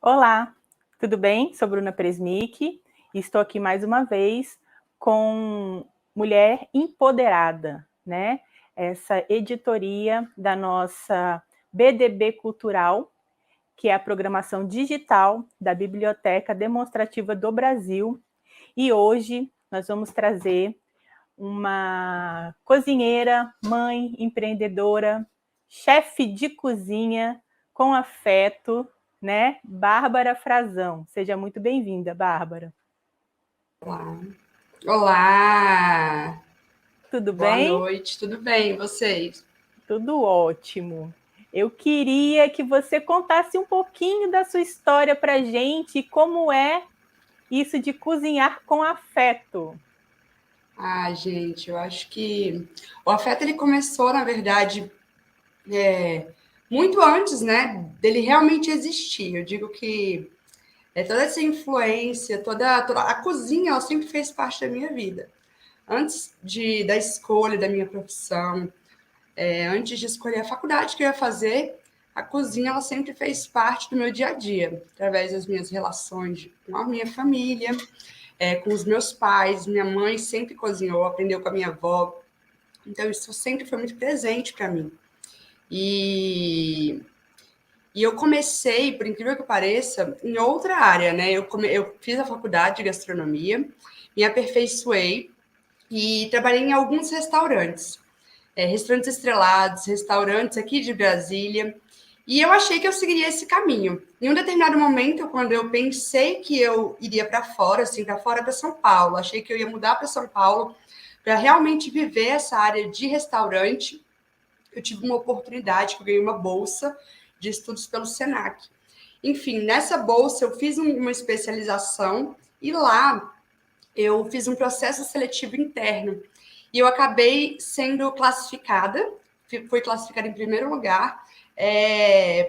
Olá, tudo bem? Sou Bruna Presnick e estou aqui mais uma vez com Mulher Empoderada, né? Essa editoria da nossa BDB Cultural, que é a programação digital da Biblioteca Demonstrativa do Brasil. E hoje nós vamos trazer uma cozinheira, mãe, empreendedora, chefe de cozinha com afeto, né? Bárbara Frazão. Seja muito bem-vinda, Bárbara. Olá. Olá! Tudo Boa bem? noite, tudo bem? E vocês? Tudo ótimo. Eu queria que você contasse um pouquinho da sua história para a gente, como é isso de cozinhar com afeto. Gente, eu acho que o afeto ele começou, na verdade, muito antes, né, dele realmente existir. Eu digo que toda essa influência, toda a cozinha, ela sempre fez parte da minha vida. Antes da escolha da minha profissão, antes de escolher a faculdade que eu ia fazer, a cozinha ela sempre fez parte do meu dia a dia, através das minhas relações com a minha família, com os meus pais. Minha mãe sempre cozinhou, aprendeu com a minha avó, então isso sempre foi muito presente para mim. E, e eu comecei, por incrível que pareça, em outra área, né? Eu fiz a faculdade de gastronomia, me aperfeiçoei e trabalhei em alguns restaurantes. Restaurantes estrelados, restaurantes aqui de Brasília. E eu achei que eu seguiria esse caminho. Em um determinado momento, quando eu pensei que eu iria para fora, assim, para fora, para São Paulo, achei que eu ia mudar para São Paulo para realmente viver essa área de restaurante, eu tive uma oportunidade, que eu ganhei uma bolsa de estudos pelo Senac. Enfim, nessa bolsa eu fiz uma especialização e lá eu fiz um processo seletivo interno. E eu acabei sendo classificada, fui classificada em primeiro lugar,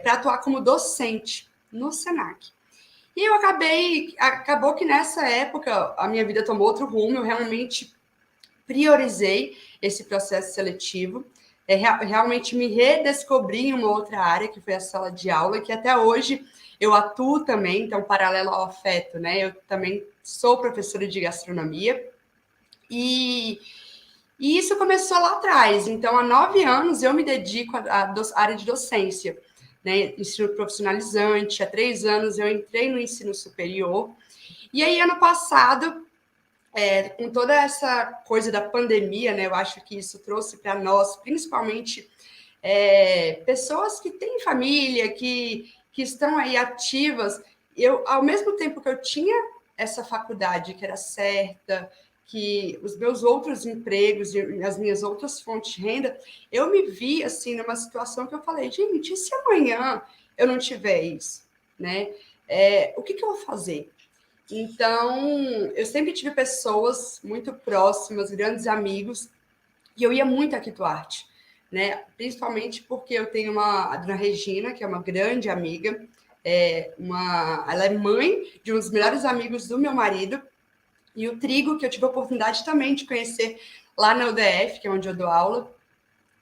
para atuar como docente no Senac. E eu acabou que nessa época a minha vida tomou outro rumo, eu realmente priorizei esse processo seletivo, realmente me redescobri em uma outra área, que foi a sala de aula, que até hoje eu atuo também, então, paralelo ao afeto, né? Eu também sou professora de gastronomia, e isso começou lá atrás. Então, há 9 anos eu me dedico à área de docência, né? Ensino profissionalizante. Há 3 anos eu entrei no ensino superior. E aí, ano passado, com toda essa coisa da pandemia, né? Eu acho que isso trouxe para nós, principalmente, pessoas que têm família, que estão aí ativas. Eu, ao mesmo tempo que eu tinha essa faculdade que era certa, que os meus outros empregos e as minhas outras fontes de renda, eu me vi assim numa situação que eu falei, gente, e se amanhã eu não tiver isso, né? O que eu vou fazer? Então, eu sempre tive pessoas muito próximas, grandes amigos, e eu ia muito a Quito Arte, né? Principalmente porque eu tenho a dona Regina, que é uma grande amiga, ela é mãe de um dos melhores amigos do meu marido, e o Trigo, que eu tive a oportunidade também de conhecer lá na UDF, que é onde eu dou aula.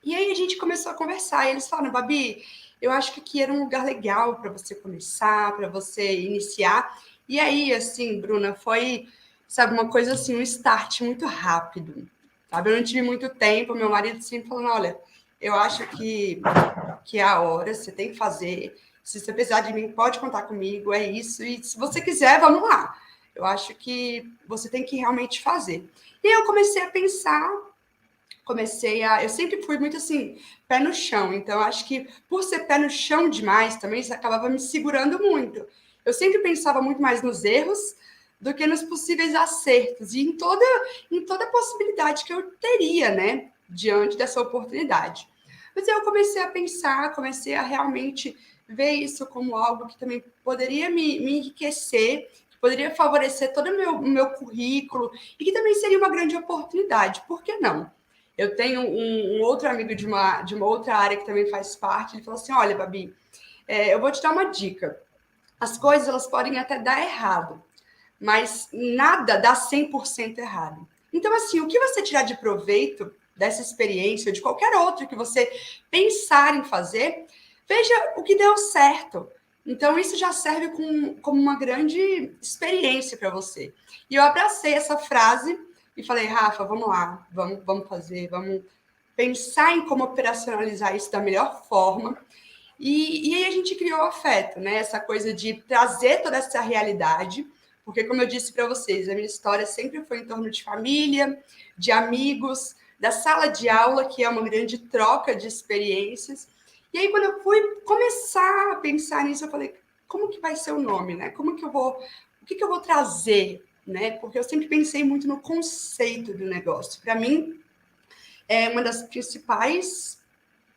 E aí a gente começou a conversar, e eles falaram, Babi, eu acho que aqui era um lugar legal para você começar, para você iniciar. E aí, assim, Bruna, foi, sabe, uma coisa assim, um start muito rápido, sabe? Eu não tive muito tempo, meu marido sempre falando, olha, eu acho que é a hora, você tem que fazer, se você precisar de mim, pode contar comigo, é isso, e se você quiser, vamos lá. Eu acho que você tem que realmente fazer. E eu comecei a pensar, eu sempre fui muito assim, pé no chão. Então, acho que por ser pé no chão demais também, isso acabava me segurando muito. Eu sempre pensava muito mais nos erros do que nos possíveis acertos e em toda possibilidade que eu teria, né, diante dessa oportunidade. Mas aí eu comecei a pensar, comecei a realmente ver isso como algo que também poderia me enriquecer, que poderia favorecer todo o meu currículo e que também seria uma grande oportunidade. Por que não? Eu tenho um outro amigo de uma outra área que também faz parte. Ele falou assim: olha, Babi, eu vou te dar uma dica. As coisas elas podem até dar errado, mas nada dá 100% errado. Então, assim, o que você tirar de proveito dessa experiência ou de qualquer outra que você pensar em fazer, veja o que deu certo. Então, isso já serve como uma grande experiência para você. E eu abracei essa frase e falei, Rafa, vamos lá, vamos fazer, vamos pensar em como operacionalizar isso da melhor forma. E aí a gente criou o afeto, né? Essa coisa de trazer toda essa realidade, porque, como eu disse para vocês, a minha história sempre foi em torno de família, de amigos, da sala de aula, que é uma grande troca de experiências. E aí, quando eu fui começar a pensar nisso, eu falei, como que vai ser o nome, né? O que que eu vou trazer, né? Porque eu sempre pensei muito no conceito do negócio. Para mim, é uma das principais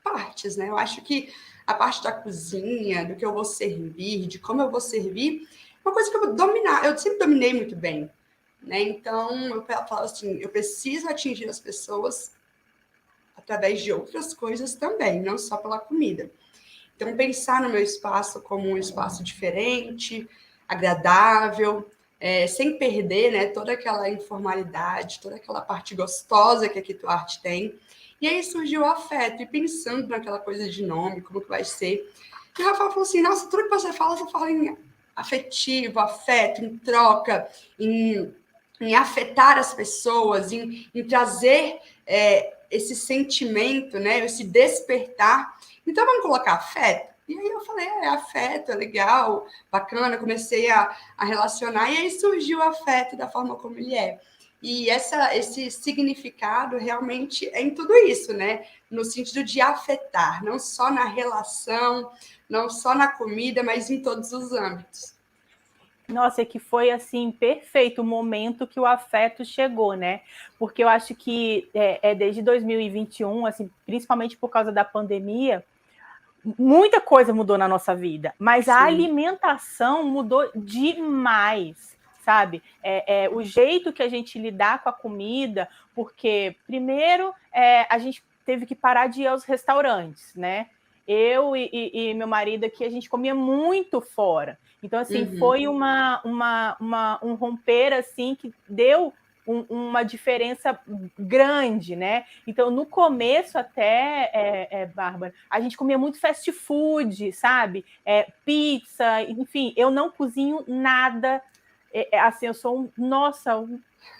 partes, né? Eu acho que a parte da cozinha, do que eu vou servir, de como eu vou servir, é uma coisa que eu vou dominar. Eu sempre dominei muito bem, né? Então, eu falo assim, eu preciso atingir as pessoas através de outras coisas também, não só pela comida. Então, pensar no meu espaço como um espaço diferente, agradável, sem perder, né, toda aquela informalidade, toda aquela parte gostosa que a Quito Art tem. E aí surgiu o afeto, e pensando naquela coisa de nome, como que vai ser. E o Rafael falou assim, nossa, tudo que você fala em afetivo, afeto, em troca, em afetar as pessoas, em trazer esse sentimento, né, esse despertar. Então, vamos colocar afeto? E aí eu falei, afeto, é legal, bacana, comecei a relacionar, e aí surgiu o afeto da forma como ele é. E esse significado realmente é em tudo isso, né? No sentido de afetar, não só na relação, não só na comida, mas em todos os âmbitos. Nossa, é que foi assim perfeito o momento que o afeto chegou, né? Porque eu acho que desde 2021, assim, principalmente por causa da pandemia, muita coisa mudou na nossa vida, mas a Sim. alimentação mudou demais, sabe? O jeito que a gente lidar com a comida, porque primeiro a gente teve que parar de ir aos restaurantes, né? Eu e meu marido aqui, a gente comia muito fora. Então, assim, foi um romper, assim, que deu uma diferença grande, né? Então, no começo até, Bárbara, a gente comia muito fast food, sabe? Pizza, enfim, eu não cozinho nada. Assim, eu sou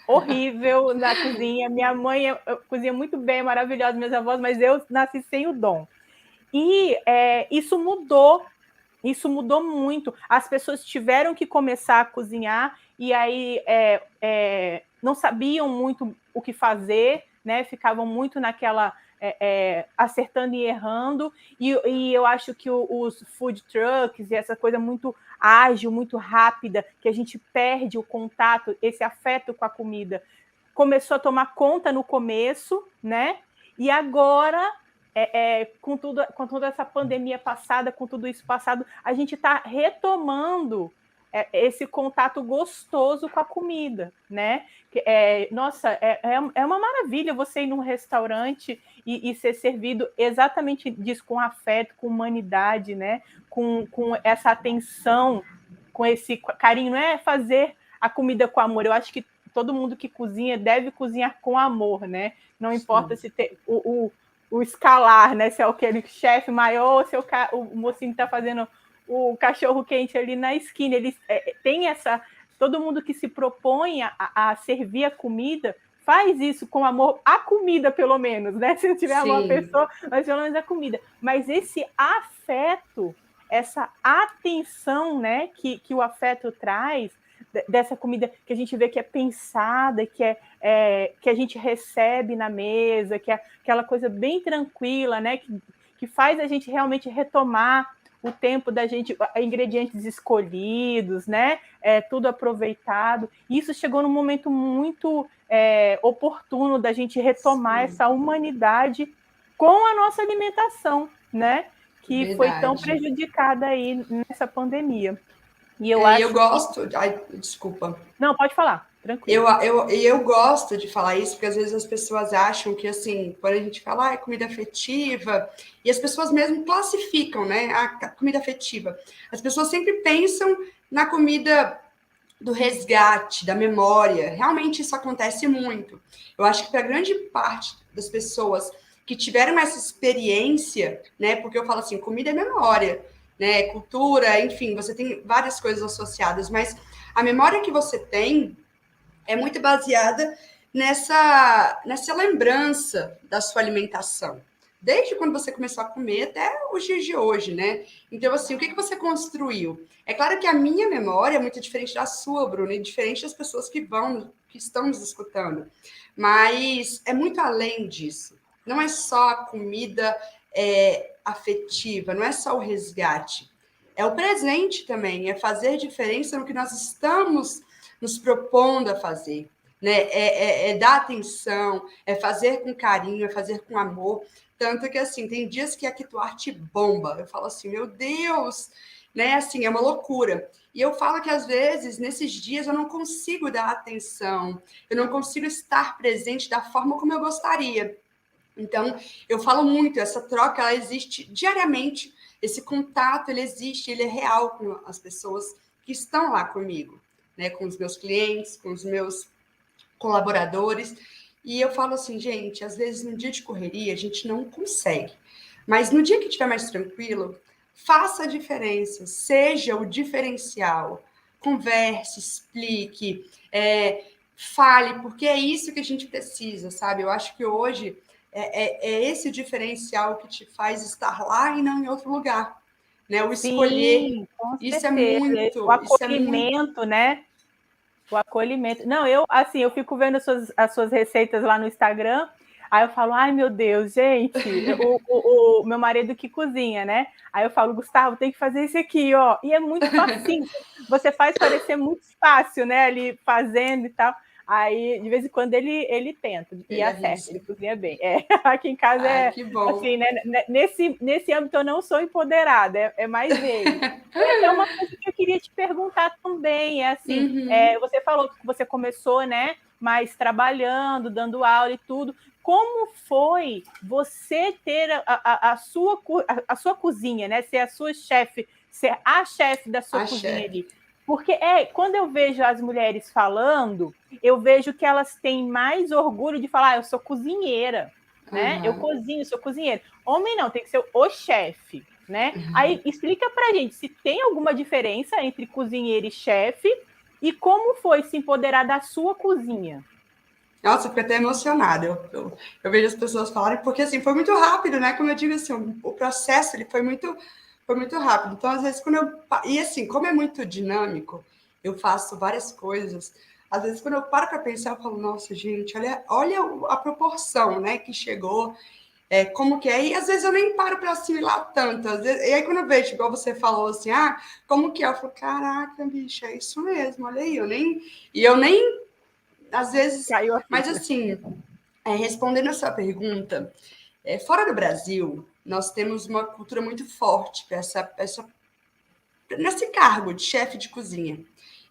horrível na cozinha. Minha mãe cozinha muito bem, maravilhosa, meus avós, mas eu nasci sem o dom. E isso mudou muito. As pessoas tiveram que começar a cozinhar e aí não sabiam muito o que fazer, né? Ficavam muito naquela acertando e errando. E eu acho que os food trucks e essa coisa muito ágil, muito rápida, que a gente perde o contato, esse afeto com a comida, começou a tomar conta no começo, né? E agora com toda essa pandemia passada, com tudo isso passado, a gente está retomando esse contato gostoso com a comida, né? Nossa, é uma maravilha você ir num restaurante e ser servido exatamente disso, com afeto, com humanidade, né? Com essa atenção, com esse carinho, não é fazer a comida com amor. Eu acho que todo mundo que cozinha deve cozinhar com amor, né? Não importa se tem o escalar, né? Se é aquele chefe maior ou se o mocinho está fazendo o cachorro quente ali na esquina. Eles tem essa. Todo mundo que se propõe a servir a comida faz isso com amor à comida, pelo menos, né? Se não tiver uma pessoa, mas pelo menos a comida. Mas esse afeto, essa atenção, né, que o afeto traz, dessa comida que a gente vê que é pensada, que a gente recebe na mesa, que é aquela coisa bem tranquila, né? Que faz a gente realmente retomar o tempo da gente, ingredientes escolhidos, né? Tudo aproveitado. E isso chegou num momento muito oportuno da gente retomar essa humanidade com a nossa alimentação, né? Que foi tão prejudicada aí nessa pandemia. E eu acho eu gosto. Ai, desculpa. Não, pode falar, tranquilo. Eu gosto de falar isso, porque às vezes as pessoas acham que, assim, quando a gente fala comida afetiva, e as pessoas mesmo classificam, né, a comida afetiva. As pessoas sempre pensam na comida do resgate, da memória. Realmente isso acontece muito. Eu acho que para grande parte das pessoas que tiveram essa experiência, né, porque eu falo assim, comida é memória. né? Cultura, enfim, você tem várias coisas associadas, mas a memória que você tem é muito baseada nessa lembrança da sua alimentação. Desde quando você começou a comer até os dias de hoje, né? Então, assim, o que você construiu? É claro que a minha memória é muito diferente da sua, Bruna, e diferente das pessoas que estão nos escutando. Mas é muito além disso. Não é só a comida afetiva, não é só o resgate. É o presente também, é fazer diferença no que nós estamos nos propondo a fazer. Né? É dar atenção, é fazer com carinho, é fazer com amor. Tanto que, assim, tem dias que a Kituarte bomba. Eu falo assim, meu Deus, né? Assim, é uma loucura. E eu falo que, às vezes, nesses dias, eu não consigo dar atenção, eu não consigo estar presente da forma como eu gostaria. Então, eu falo muito, essa troca, ela existe diariamente, esse contato, ele existe, ele é real com as pessoas que estão lá comigo, né? Com os meus clientes, com os meus colaboradores. E eu falo assim, gente, às vezes no dia de correria a gente não consegue. Mas no dia que estiver mais tranquilo, faça a diferença, seja o diferencial. Converse, explique, fale, porque é isso que a gente precisa, sabe? Eu acho que hoje é esse diferencial que te faz estar lá e não em outro lugar. Né? O escolher, Sim, com isso é certeza. O muito. acolhimento, né? O acolhimento. Não, assim, eu fico vendo as suas receitas lá no Instagram, aí eu falo, ai meu Deus, gente, o meu marido que cozinha, né? Aí eu falo, Gustavo, tem que fazer isso aqui, ó. E é muito facinho. Você faz parecer muito fácil, né? Ali fazendo e tal. Aí, de vez em quando, ele tenta e Ele acerta, arrisca. ele cozinha bem. Aqui em casa Ai, que bom. assim, né? Nesse âmbito eu não sou empoderada, é mais ele. E até uma coisa que eu queria te perguntar também, é assim, você falou que você começou, né, mais trabalhando, dando aula e tudo. Como foi você ter a sua cozinha, né? Ser a sua chefe, ser a chefe da sua A cozinha chefe. ali? Porque quando eu vejo as mulheres falando, eu vejo que elas têm mais orgulho de falar, eu sou cozinheira, né? Eu Uhum. cozinho, sou cozinheira. Homem não, tem que ser o chefe, né? Aí explica pra gente se tem alguma diferença entre cozinheiro e chefe e como foi se empoderar da sua cozinha. Nossa, eu fico até emocionada. Eu vejo as pessoas falarem, porque assim, foi muito rápido, né? Como eu digo assim, o processo ele foi muito rápido. Então, às vezes, quando eu. E assim, como é muito dinâmico, eu faço várias coisas. Às vezes, quando eu paro para pensar, eu falo, nossa, gente, olha a proporção, né, que chegou, como que é. E às vezes eu nem paro para assimilar tanto. E aí, quando eu vejo, igual você falou assim, como que é? Eu falo, caraca, bicho, é isso mesmo, olha aí, eu nem às vezes, Caiu a mas ficha. assim, respondendo a sua pergunta, fora do Brasil, nós temos uma cultura muito forte para nesse cargo de chefe de cozinha.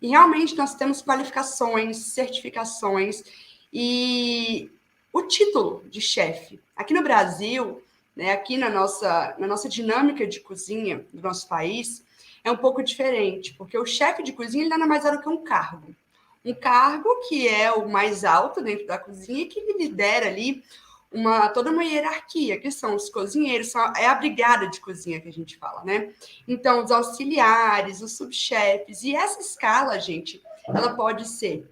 E realmente nós temos qualificações, certificações e o título de chefe. Aqui no Brasil, né, aqui na nossa dinâmica de cozinha do nosso país, é um pouco diferente, porque o chefe de cozinha ele nada mais é do que um cargo. Um cargo que é o mais alto dentro da cozinha e que lidera ali toda uma hierarquia, que são os cozinheiros, é a brigada de cozinha que a gente fala, né? Então, os auxiliares, os subchefes, e essa escala, gente, ela pode ser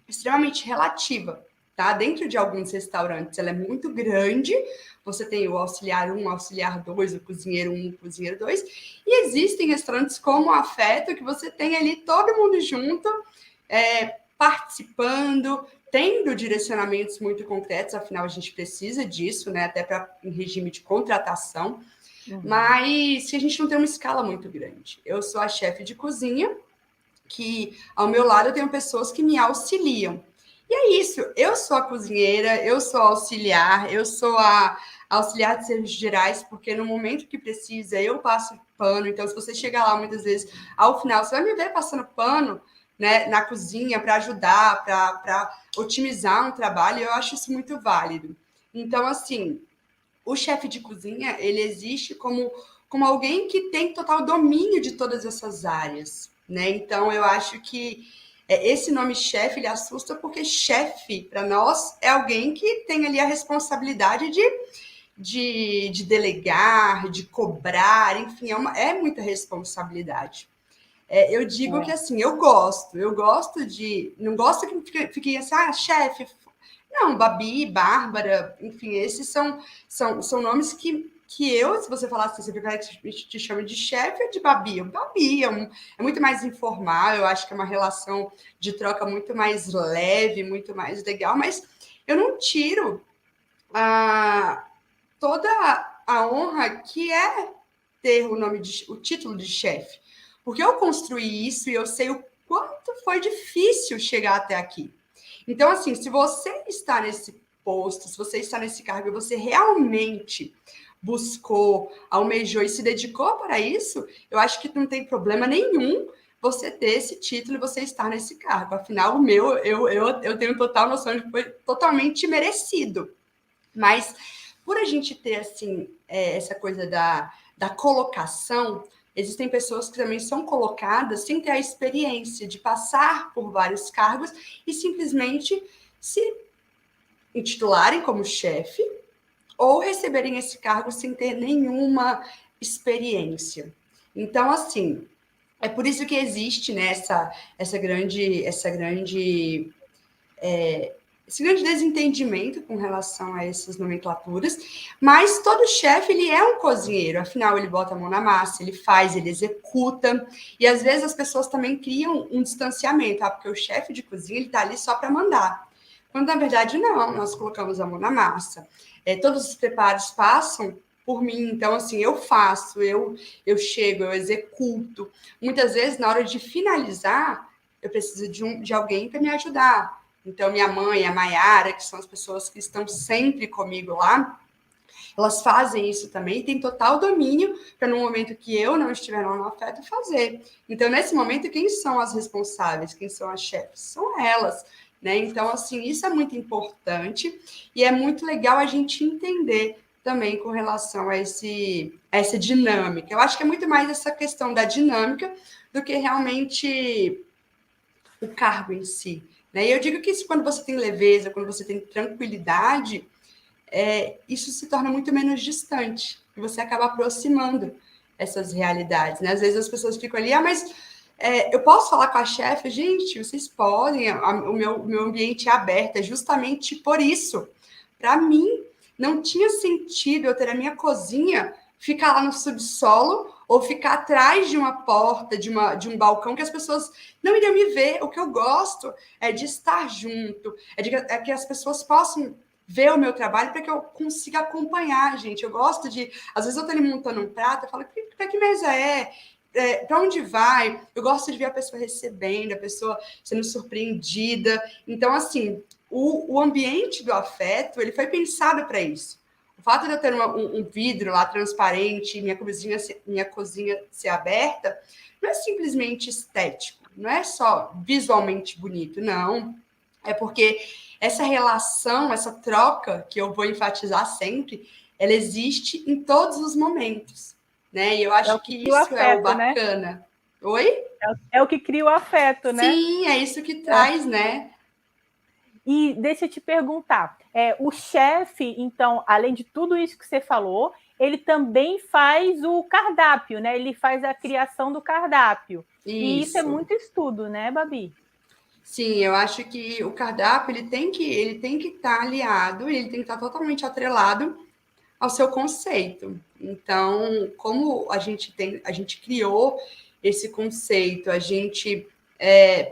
extremamente relativa, tá? Dentro de alguns restaurantes, ela é muito grande, você tem o auxiliar 1, o auxiliar 2, o cozinheiro 1, o cozinheiro 2, e existem restaurantes como o Afeto, que você tem ali todo mundo junto, participando, tendo direcionamentos muito concretos, afinal a gente precisa disso, né? Até para em regime de contratação, mas que a gente não tem uma escala muito grande. Eu sou a chefe de cozinha, que ao meu lado eu tenho pessoas que me auxiliam. E é isso, eu sou a cozinheira, eu sou a auxiliar, eu sou a auxiliar de serviços gerais, porque no momento que precisa eu passo pano. Então, se você chegar lá muitas vezes ao final, você vai me ver passando pano, né, na cozinha para ajudar, para otimizar um trabalho, e eu acho isso muito válido. Então, assim, o chefe de cozinha, ele existe como alguém que tem total domínio de todas essas áreas, né? Então, eu acho que esse nome chefe, ele assusta porque chefe, para nós, é alguém que tem ali a responsabilidade de delegar, de cobrar, enfim, é muita responsabilidade. Eu digo que assim, eu gosto de. Não gosto que fique assim, chefe. Não, Babi, Bárbara, enfim, esses são nomes que eu, se você falasse assim, você prefere que te chame de chefe ou de Babi? Babi é muito mais informal, eu acho que é uma relação de troca muito mais leve, muito mais legal, mas eu não tiro toda a honra que é ter o título de chefe. Porque eu construí isso e eu sei o quanto foi difícil chegar até aqui. Então, assim, se você está nesse posto, se você está nesse cargo e você realmente buscou, almejou e se dedicou para isso, eu acho que não tem problema nenhum você ter esse título e você estar nesse cargo. Afinal, o meu, eu tenho total noção de que foi totalmente merecido. Mas por a gente ter, assim, essa coisa da colocação, existem pessoas que também são colocadas sem ter a experiência de passar por vários cargos e simplesmente se intitularem como chefe ou receberem esse cargo sem ter nenhuma experiência. Então, assim, é por isso que existe, né, esse grande desentendimento com relação a essas nomenclaturas, mas todo chefe, ele é um cozinheiro, afinal, ele bota a mão na massa, ele faz, ele executa, e às vezes as pessoas também criam um distanciamento, porque o chefe de cozinha, ele tá ali só para mandar, quando na verdade não, nós colocamos a mão na massa, todos os preparos passam por mim, então assim, eu faço, eu chego, eu executo, muitas vezes na hora de finalizar, eu preciso de alguém para me ajudar. Então, minha mãe, a Maiara, que são as pessoas que estão sempre comigo lá, elas fazem isso também, têm total domínio para no momento que eu não estiver no afeto fazer. Então, nesse momento, quem são as responsáveis? Quem são as chefes? São elas. Né? Então, assim, isso é muito importante e é muito legal a gente entender também com relação a essa dinâmica. Eu acho que é muito mais essa questão da dinâmica do que realmente o cargo em si. Né? E eu digo que isso, quando você tem leveza, quando você tem tranquilidade, isso se torna muito menos distante. E você acaba aproximando essas realidades. Né? Às vezes as pessoas ficam ali, mas eu posso falar com a chefe? Gente, vocês podem, o meu ambiente é aberto, é justamente por isso. Para mim, não tinha sentido eu ter a minha cozinha ficar lá no subsolo ou ficar atrás de uma porta, de um balcão que as pessoas não iriam me ver. O que eu gosto é de estar junto, é que as pessoas possam ver o meu trabalho para que eu consiga acompanhar, gente. Eu gosto de... Às vezes eu estou ali montando um prato, eu falo, para que mesa é? Para onde vai? Eu gosto de ver a pessoa recebendo, a pessoa sendo surpreendida. Então, assim, o ambiente do afeto, ele foi pensado para isso. O fato de eu ter um vidro lá transparente, minha cozinha ser aberta, não é simplesmente estético, não é só visualmente bonito, não. É porque essa relação, essa troca, que eu vou enfatizar sempre, ela existe em todos os momentos. Né? E eu acho que isso é o bacana. Né? Oi? É o que cria o afeto, né? Sim, é isso que traz, né? E deixa eu te perguntar, o chefe, então, além de tudo isso que você falou, ele também faz o cardápio, né? Ele faz a criação do cardápio. Isso. E isso é muito estudo, né, Babi? Sim, eu acho que o cardápio ele tem que estar aliado, ele tem que estar totalmente atrelado ao seu conceito. Então, como a gente criou esse conceito, a gente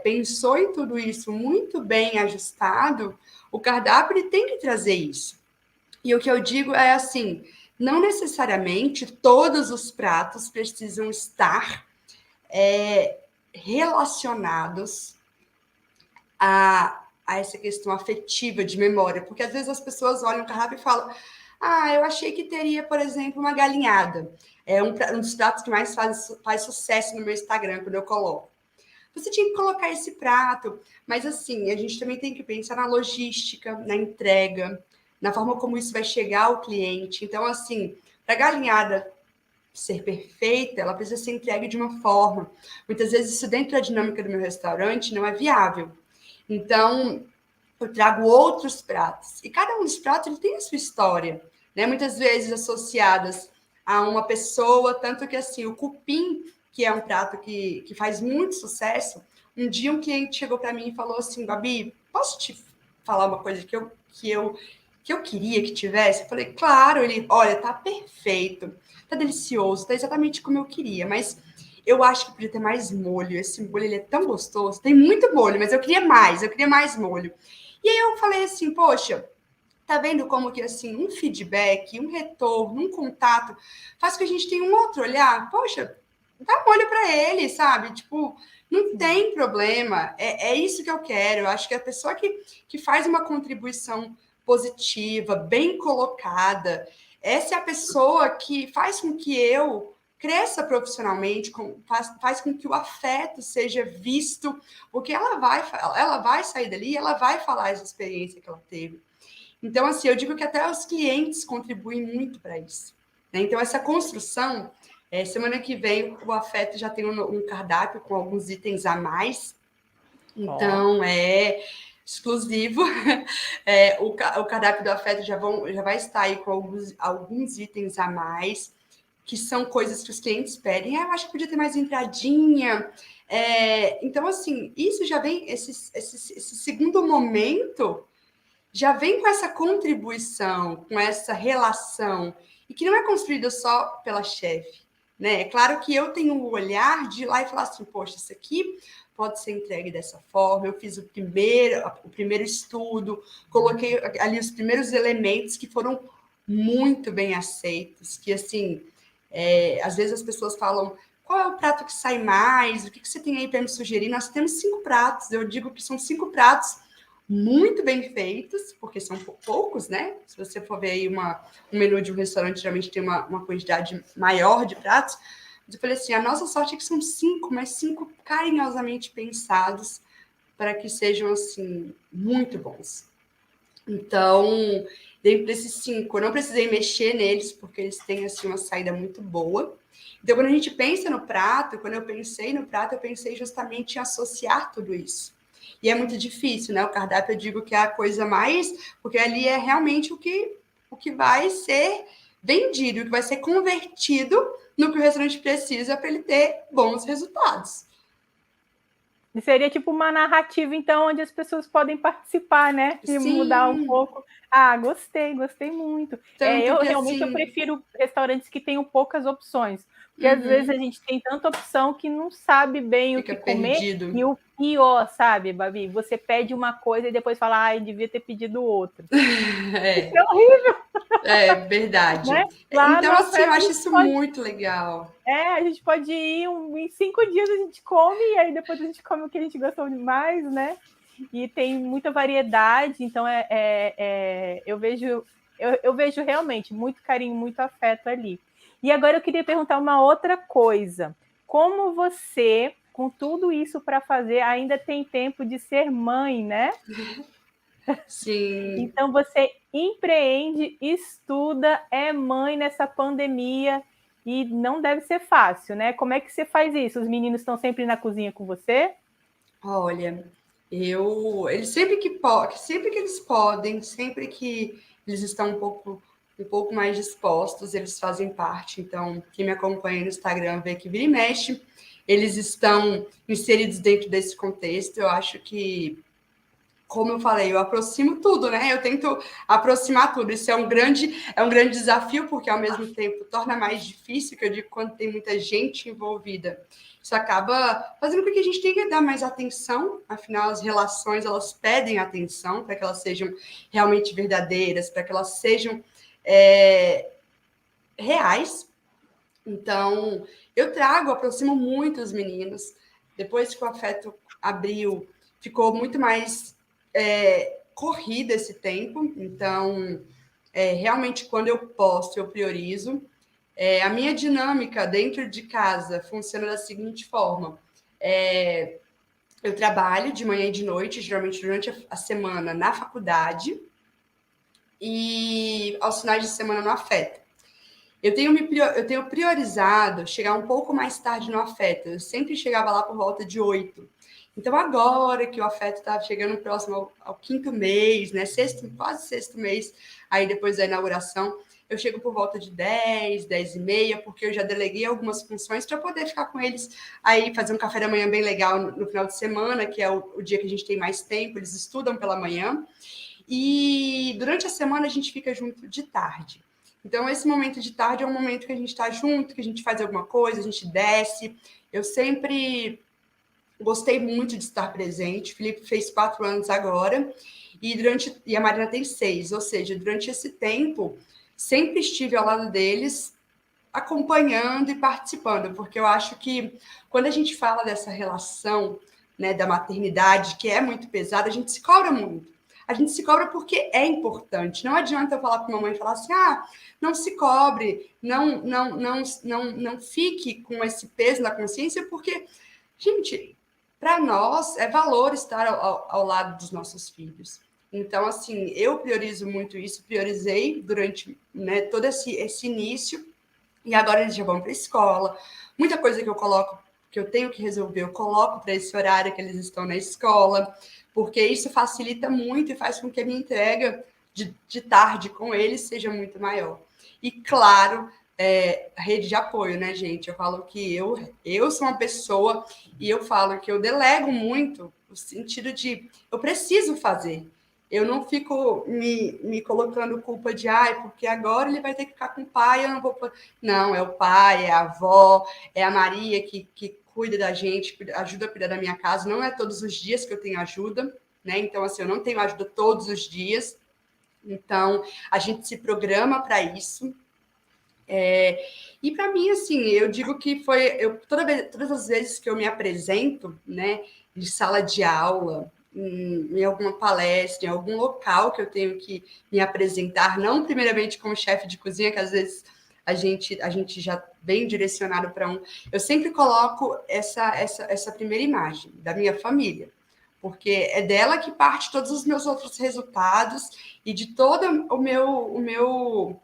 pensou em tudo isso muito bem ajustado, o cardápio ele tem que trazer isso. E o que eu digo é assim, não necessariamente todos os pratos precisam estar relacionados a essa questão afetiva de memória, porque às vezes as pessoas olham o cardápio e falam, eu achei que teria, por exemplo, uma galinhada. É um dos pratos que mais faz sucesso no meu Instagram, quando eu coloco. Você tinha que colocar esse prato, mas assim, a gente também tem que pensar na logística, na entrega, na forma como isso vai chegar ao cliente. Então, assim, para a galinhada ser perfeita, ela precisa ser entregue de uma forma. Muitas vezes isso dentro da dinâmica do meu restaurante não é viável. Então, eu trago outros pratos. E cada um dos pratos ele tem a sua história. né? Muitas vezes associadas a uma pessoa, tanto que assim, o cupim, que é um prato que faz muito sucesso, um dia um cliente chegou para mim e falou assim, Gabi, posso te falar uma coisa que eu queria que tivesse? Eu falei, claro. Ele, olha, tá perfeito, tá delicioso, tá exatamente como eu queria, mas eu acho que podia ter mais molho. Esse molho, ele é tão gostoso, tem muito molho, mas eu queria mais molho. E aí eu falei assim, poxa, tá vendo como que, assim, um feedback, um retorno, um contato faz com que a gente tenha um outro olhar? Poxa, dá molho para ele, sabe? Tipo, não tem problema. É isso que eu quero. Eu acho que a pessoa que faz uma contribuição positiva, bem colocada, essa é a pessoa que faz com que eu cresça profissionalmente, faz com que o afeto seja visto, porque ela vai sair dali e ela vai falar essa experiência que ela teve. Então, assim, eu digo que até os clientes contribuem muito para isso, né? Então, essa construção, semana que vem, o Afeto já tem um cardápio com alguns itens a mais. Então, é exclusivo. O cardápio do Afeto já vai estar aí com alguns itens a mais, que são coisas que os clientes pedem. Eu acho que podia ter mais entradinha. Então, assim, isso já vem, esse segundo momento já vem com essa contribuição, com essa relação, e que não é construída só pela chefe, né? É claro que eu tenho o olhar de ir lá e falar assim, poxa, isso aqui pode ser entregue dessa forma, eu fiz o primeiro estudo, coloquei ali os primeiros elementos que foram muito bem aceitos, que assim, às vezes as pessoas falam, qual é o prato que sai mais? O que você tem aí para me sugerir? Nós temos 5 pratos, eu digo que são 5 pratos muito bem feitos, porque são poucos, né? Se você for ver aí um menu de um restaurante, geralmente tem uma quantidade maior de pratos. Eu falei assim, a nossa sorte é que são 5, mas 5 carinhosamente pensados para que sejam, assim, muito bons. Então, dentro desses 5, eu não precisei mexer neles, porque eles têm, assim, uma saída muito boa. Então, quando a gente pensa no prato, quando eu pensei no prato, eu pensei justamente em associar tudo isso. E é muito difícil, né? O cardápio eu digo que é a coisa mais, porque ali é realmente o que vai ser vendido, o que vai ser convertido no que o restaurante precisa para ele ter bons resultados. E seria tipo uma narrativa, então, onde as pessoas podem participar, né? E mudar um Sim. pouco. Ah, gostei muito. Tanto Eu que realmente eu assim. prefiro restaurantes que tenham poucas opções. Porque às vezes a Uhum, gente tem tanta opção que não sabe bem o fica que comer. perdido. E o pior, sabe, Babi? Você pede uma coisa e depois fala, ah, eu devia ter pedido outra. Isso É, é horrível, é verdade. né? Lá no Então, assim, eu afeto a acho gente isso pode. muito legal. A gente pode ir em 5 dias a gente come, e aí depois a gente come o que a gente gostou mais, né? E tem muita variedade, então eu vejo realmente muito carinho, muito afeto ali. E agora eu queria perguntar uma outra coisa. Como você, com tudo isso para fazer, ainda tem tempo de ser mãe, né? Sim. Então você empreende, estuda, é mãe nessa pandemia e não deve ser fácil, né? Como é que você faz isso? Os meninos estão sempre na cozinha com você? Olha, eles sempre que eles podem, sempre que eles estão um pouco mais dispostos, eles fazem parte. Então, quem me acompanha no Instagram vê que vira e mexe, eles estão inseridos dentro desse contexto. Eu acho que, como eu falei, eu aproximo tudo, né? Eu tento aproximar tudo. Isso é um grande desafio, porque ao mesmo tempo torna mais difícil, que eu digo, quando tem muita gente envolvida. Isso acaba fazendo com que a gente tenha que dar mais atenção, afinal, as relações, elas pedem atenção para que elas sejam realmente verdadeiras, para que elas sejam reais. Então, aproximo muito os meninos. Depois que o Afeto abriu, ficou muito mais corrida esse tempo. Então, realmente, quando eu posto, eu priorizo. A minha dinâmica dentro de casa funciona da seguinte forma. Eu trabalho de manhã e de noite, geralmente durante a semana na faculdade, e aos finais de semana no Afeto. Eu tenho priorizado chegar um pouco mais tarde no Afeto. Eu sempre chegava lá por volta de 8. Então, agora que o Afeto está chegando próximo ao 5º mês, né? Quase sexto mês, aí depois da inauguração, eu chego por volta de 10, 10 e meia, porque eu já deleguei algumas funções para poder ficar com eles, aí fazer um café da manhã bem legal no final de semana, que é o dia que a gente tem mais tempo, eles estudam pela manhã, e durante a semana a gente fica junto de tarde. Então, esse momento de tarde é um momento que a gente está junto, que a gente faz alguma coisa, a gente desce. Eu sempre gostei muito de estar presente. O Felipe fez 4 anos agora, e a Marina tem 6, ou seja, durante esse tempo, sempre estive ao lado deles, acompanhando e participando, porque eu acho que quando a gente fala dessa relação, né, da maternidade, que é muito pesada, a gente se cobra muito. A gente se cobra porque é importante. Não adianta eu falar com a mamãe e falar assim: ah, não se cobre, não fique com esse peso na consciência, porque, gente, para nós é valor estar ao lado dos nossos filhos. Então, assim, eu priorizo muito isso, priorizei durante, né, todo esse início, e agora eles já vão para a escola. Muita coisa que eu coloco, que eu tenho que resolver, eu coloco para esse horário que eles estão na escola, porque isso facilita muito e faz com que a minha entrega de tarde com eles seja muito maior. E, claro, rede de apoio, né, gente? Eu falo que eu sou uma pessoa e eu falo que eu delego muito, no sentido de eu preciso fazer. Eu não fico me colocando culpa de, porque agora ele vai ter que ficar com o pai, eu não vou. Não, é o pai, é a avó, é a Maria que cuida da gente, ajuda a cuidar da minha casa. Não é todos os dias que eu tenho ajuda, né? Então, assim, eu não tenho ajuda todos os dias. Então, a gente se programa para isso. E para mim, assim, eu digo que foi todas as vezes que eu me apresento, né, de sala de aula, em alguma palestra, em algum local que eu tenho que me apresentar, não primeiramente como chefe de cozinha, que às vezes a gente já vem direcionado para um. Eu sempre coloco essa primeira imagem da minha família, porque é dela que parte todos os meus outros resultados e de todo o meu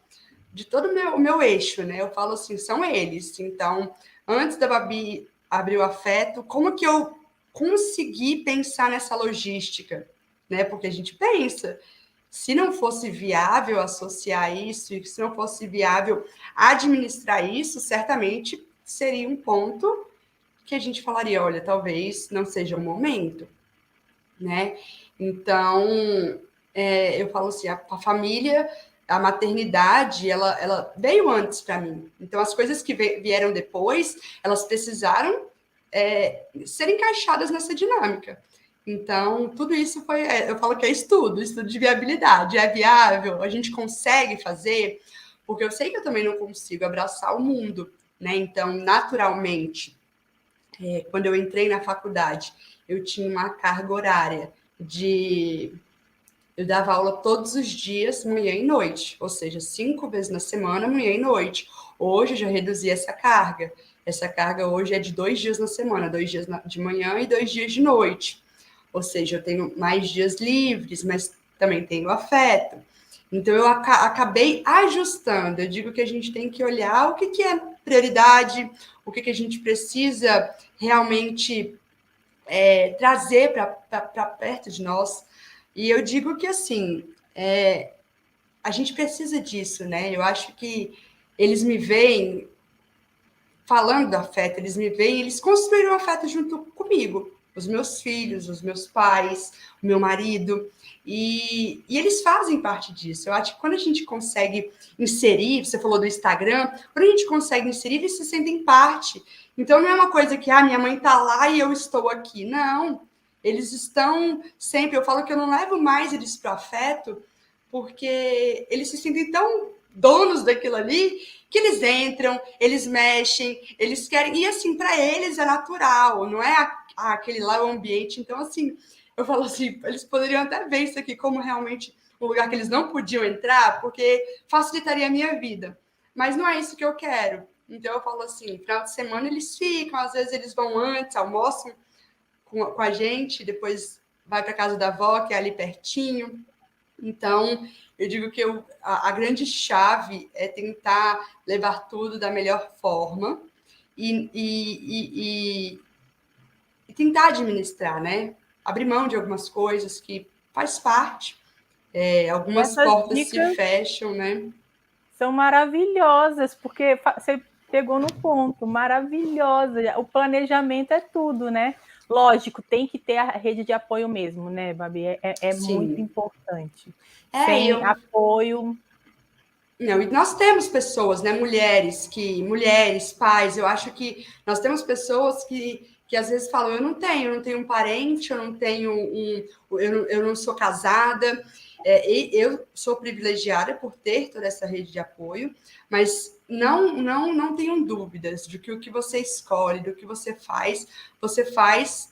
eixo, né? Eu falo assim, são eles. Então, antes da Babi abrir o afeto, como que eu consegui pensar nessa logística, né? Porque a gente pensa, se não fosse viável associar isso, e se não fosse viável administrar isso, certamente seria um ponto que a gente falaria, olha, talvez não seja o momento, né? Então, eu falo assim, a família, a maternidade, ela veio antes para mim. Então, as coisas que vieram depois, elas precisaram ser encaixadas nessa dinâmica. Então, tudo isso foi, eu falo que é estudo de viabilidade. É viável? A gente consegue fazer? Porque eu sei que eu também não consigo abraçar o mundo, né? Então, naturalmente, quando eu entrei na faculdade, eu tinha uma carga horária de. Eu dava aula todos os dias, manhã e noite, ou seja, 5 vezes na semana, manhã e noite. Hoje eu já reduzi essa carga. Essa carga hoje é de 2 dias na semana, 2 dias de manhã e 2 dias de noite. Ou seja, eu tenho mais dias livres, mas também tenho afeto. Então, eu acabei ajustando. Eu digo que a gente tem que olhar o que é prioridade, o que a gente precisa realmente trazer para perto de nós. E eu digo que, assim, a gente precisa disso, né? Eu acho que eles me veem falando do afeto, eles me veem, eles construíram o afeto junto comigo. Os meus filhos, os meus pais, o meu marido. E eles fazem parte disso. Eu acho que quando a gente consegue inserir, você falou do Instagram, quando a gente consegue inserir, eles se sentem parte. Então, não é uma coisa que, minha mãe está lá e eu estou aqui. Não. Eles estão sempre. Eu falo que eu não levo mais eles para o afeto, porque eles se sentem tão donos daquilo ali que eles entram, eles mexem, eles querem. E assim, para eles é natural, não é aquele lá o ambiente. Então, assim, eu falo assim, eles poderiam até ver isso aqui como realmente um lugar que eles não podiam entrar, porque facilitaria a minha vida. Mas não é isso que eu quero. Então, eu falo assim, final de semana eles ficam, às vezes eles vão antes, almoçam com a gente, depois vai para casa da avó, que é ali pertinho. Então, eu digo que a grande chave é tentar levar tudo da melhor forma e tentar administrar, né? Abrir mão de algumas coisas que faz parte. Algumas Essas portas se dicas fecham, né? são maravilhosas, porque você pegou no ponto, maravilhosa. O planejamento é tudo, né? Lógico, tem que ter a rede de apoio mesmo, né, Babi? É muito Sim. importante. É, e Sem eu apoio. Não, e nós temos pessoas, né, mulheres, pais, eu acho que nós temos pessoas que às vezes falam, eu não tenho um parente, eu não tenho eu não sou casada, e eu sou privilegiada por ter toda essa rede de apoio, mas não tenham dúvidas de que o que você escolhe, do que você faz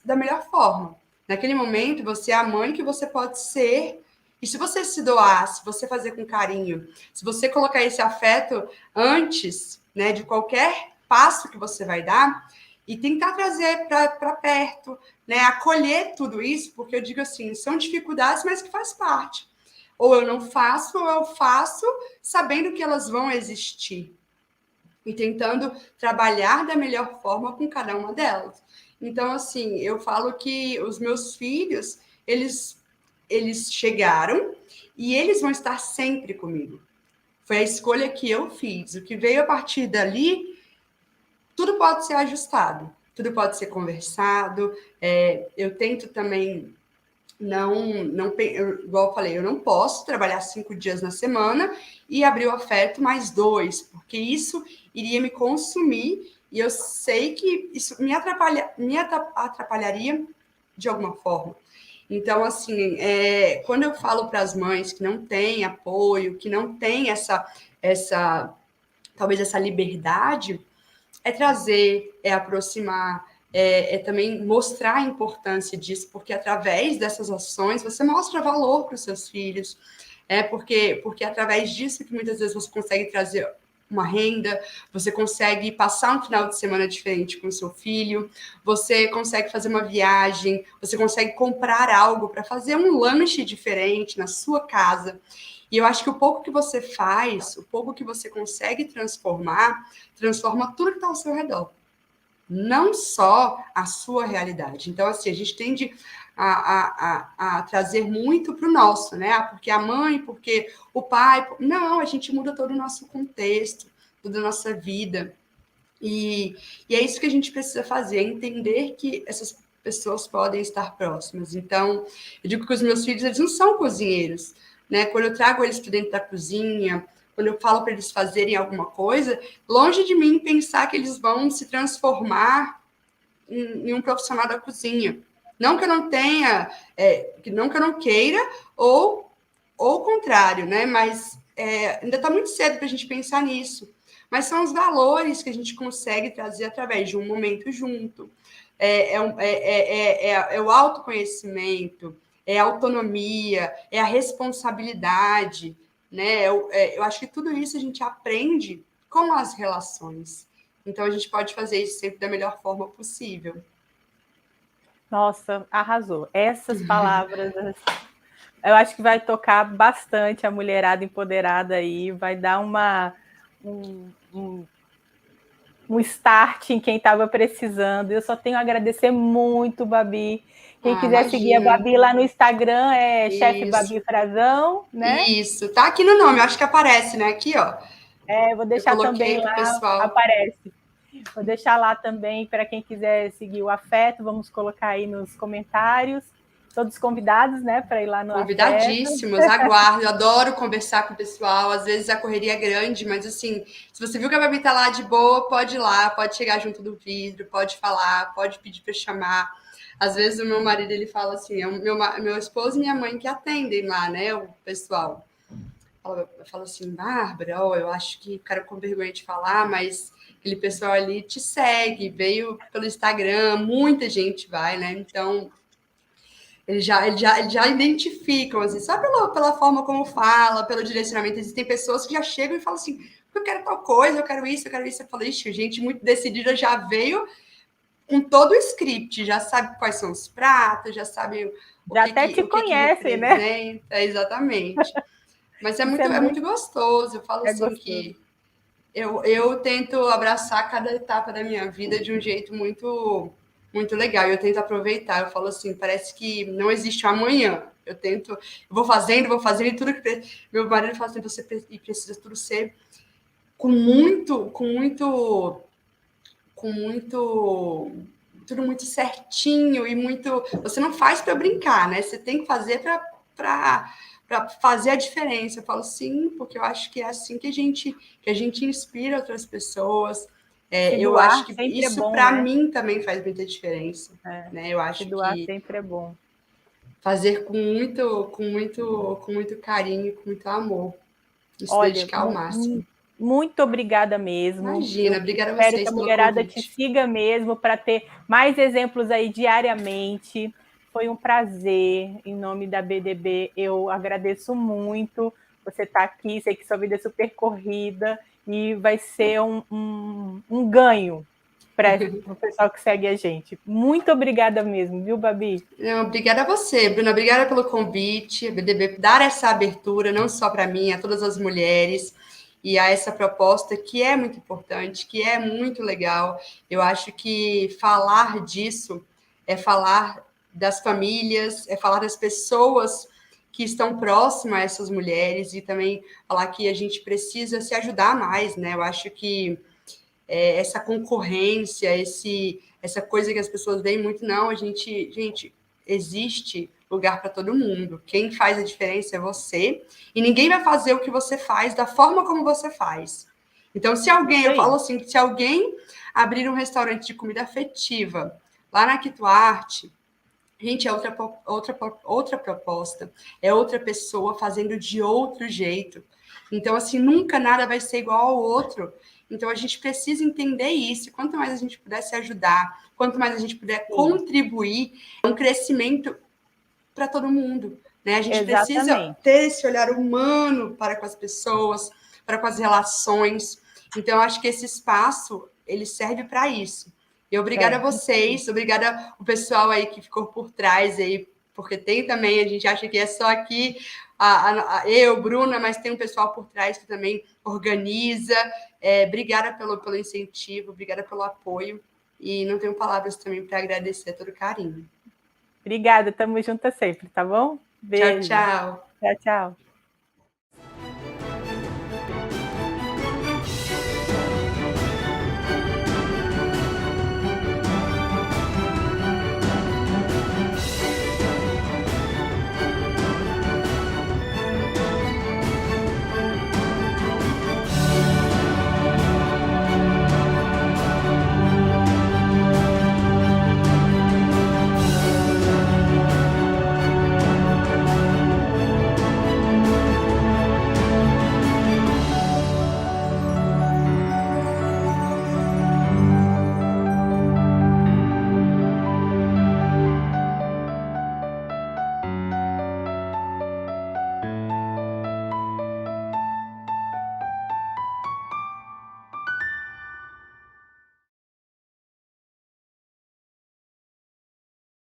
da melhor forma. Naquele momento, você é a mãe que você pode ser, e se você se doar, se você fazer com carinho, se você colocar esse afeto antes, né, de qualquer passo que você vai dar, e tentar trazer para perto, né, acolher tudo isso, porque eu digo assim, são dificuldades, mas que faz parte. Ou eu não faço, ou eu faço sabendo que elas vão existir e tentando trabalhar da melhor forma com cada uma delas. Então, assim, eu falo que os meus filhos, eles chegaram e eles vão estar sempre comigo. Foi a escolha que eu fiz. O que veio a partir dali, tudo pode ser ajustado, tudo pode ser conversado. Eu tento também igual eu falei, eu não posso trabalhar 5 dias na semana e abrir o afeto mais 2, porque isso iria me consumir e eu sei que isso me atrapalharia de alguma forma. Então, assim, quando eu falo para as mães que não têm apoio, que não têm talvez essa liberdade, é trazer, é aproximar, também mostrar a importância disso, porque através dessas ações você mostra valor para os seus filhos, porque através disso que muitas vezes você consegue trazer uma renda, você consegue passar um final de semana diferente com o seu filho, você consegue fazer uma viagem, você consegue comprar algo para fazer um lanche diferente na sua casa. E eu acho que o pouco que você faz, o pouco que você consegue transforma tudo que está ao seu redor. Não só a sua realidade. Então, assim, a gente tende a trazer muito para o nosso, né? Porque a mãe, porque o pai. Não, a gente muda todo o nosso contexto, toda a nossa vida. E é isso que a gente precisa fazer, é entender que essas pessoas podem estar próximas. Então, eu digo que os meus filhos, eles não são cozinheiros, né? Quando eu trago eles para dentro da cozinha, quando eu falo para eles fazerem alguma coisa, longe de mim pensar que eles vão se transformar em um profissional da cozinha. Não que eu não tenha, não que eu não queira, ou o contrário, né? Mas ainda está muito cedo para a gente pensar nisso. Mas são os valores que a gente consegue trazer através de um momento junto. É o autoconhecimento, é a autonomia, é a responsabilidade, né? Eu acho que tudo isso a gente aprende com as relações. Então, a gente pode fazer isso sempre da melhor forma possível. Nossa, arrasou. Essas palavras, eu acho que vai tocar bastante a mulherada empoderada aí, vai dar um start em quem estava precisando. Eu só tenho a agradecer muito, Babi. Quem quiser seguir a Imagina. Babi lá no Instagram é chefe Isso. Babi Frazão, né? Isso. Tá aqui no nome, eu acho que aparece, né? Aqui, ó. Vou Eu deixar também coloquei para o lá, pessoal. aparece. Vou deixar lá também para quem quiser seguir o Afeto, vamos colocar aí nos comentários. Todos convidados, né, para ir lá no Afeto. Convidadíssimos, aguardo. Eu adoro conversar com o pessoal. Às vezes a correria é grande, mas assim, se você viu que a Babi tá lá de boa, pode ir lá, pode chegar junto do vidro, pode falar, pode pedir para chamar. Às vezes o meu marido ele fala assim, meu esposo e minha mãe que atendem lá, né, o pessoal. Fala assim, Bárbara, eu acho que ficaram com vergonha de falar, mas aquele pessoal ali te segue, veio pelo Instagram, muita gente vai, né? Então eles já identificam, assim, só pela forma como fala, pelo direcionamento. Existem pessoas que já chegam e falam assim, eu quero tal coisa, eu quero isso, eu quero isso. Eu falei, ixi, gente muito decidida já veio com todo o script, já sabe quais são os pratos, já sabe Já até te o que conhecem, né? representa, exatamente. Mas Isso é muito gostoso. Eu falo assim gostoso. que eu tento abraçar cada etapa da minha vida de um jeito muito legal. E eu tento aproveitar. Eu falo assim, parece que não existe um amanhã. Eu vou fazendo, e tudo que meu marido fala assim, você precisa tudo ser tudo muito certinho e muito. Você não faz para brincar, né? Você tem que fazer para fazer a diferença. Eu falo sim, porque eu acho que é assim que a gente inspira outras pessoas. Se Eu acho doar que sempre é isso bom, para né? mim também faz muita diferença, É, né? Eu se acho doar que sempre é bom. fazer com muito carinho, com muito amor, e se Olha, dedicar ao máximo. muito obrigada mesmo. Imagina, Eu obrigada a espero que vocês a pelo mulherada te convite. siga mesmo para ter mais exemplos aí diariamente. Foi um prazer, em nome da BDB, eu agradeço muito você estar aqui, sei que sua vida é super corrida e vai ser um ganho para o pessoal que segue a gente. Muito obrigada mesmo, viu, Babi? Não, obrigada a você, Bruna. Obrigada pelo convite, a BDB dar essa abertura, não só para mim, a todas as mulheres, e a essa proposta que é muito importante, que é muito legal. Eu acho que falar disso é falar das famílias, é falar das pessoas que estão próximas a essas mulheres e também falar que a gente precisa se ajudar mais, né? Eu acho que essa concorrência, essa coisa que as pessoas veem muito, não, gente, existe lugar para todo mundo. Quem faz a diferença é você, e ninguém vai fazer o que você faz da forma como você faz. Então, se alguém, Isso eu falo aí. assim, se alguém abrir um restaurante de comida afetiva lá na Quito Arte, gente, é outra proposta, é outra pessoa fazendo de outro jeito. Então, assim, nunca nada vai ser igual ao outro. Então, a gente precisa entender isso. Quanto mais a gente puder se ajudar, quanto mais a gente puder Sim, contribuir, é um crescimento para todo mundo. Né? A gente precisa exatamente. ter esse olhar humano para com as pessoas, para com as relações. Então, eu acho que esse espaço, ele serve para isso. E obrigada a Isso aí. vocês, obrigada o pessoal aí que ficou por trás aí, porque tem também, a gente acha que é só aqui eu, Bruna, mas tem um pessoal por trás que também organiza. Obrigada pelo incentivo, obrigada pelo apoio. E não tenho palavras também para agradecer todo o carinho. Obrigada, tamo juntas sempre, tá bom? Tchau, Beijo. tchau. Tchau, tchau.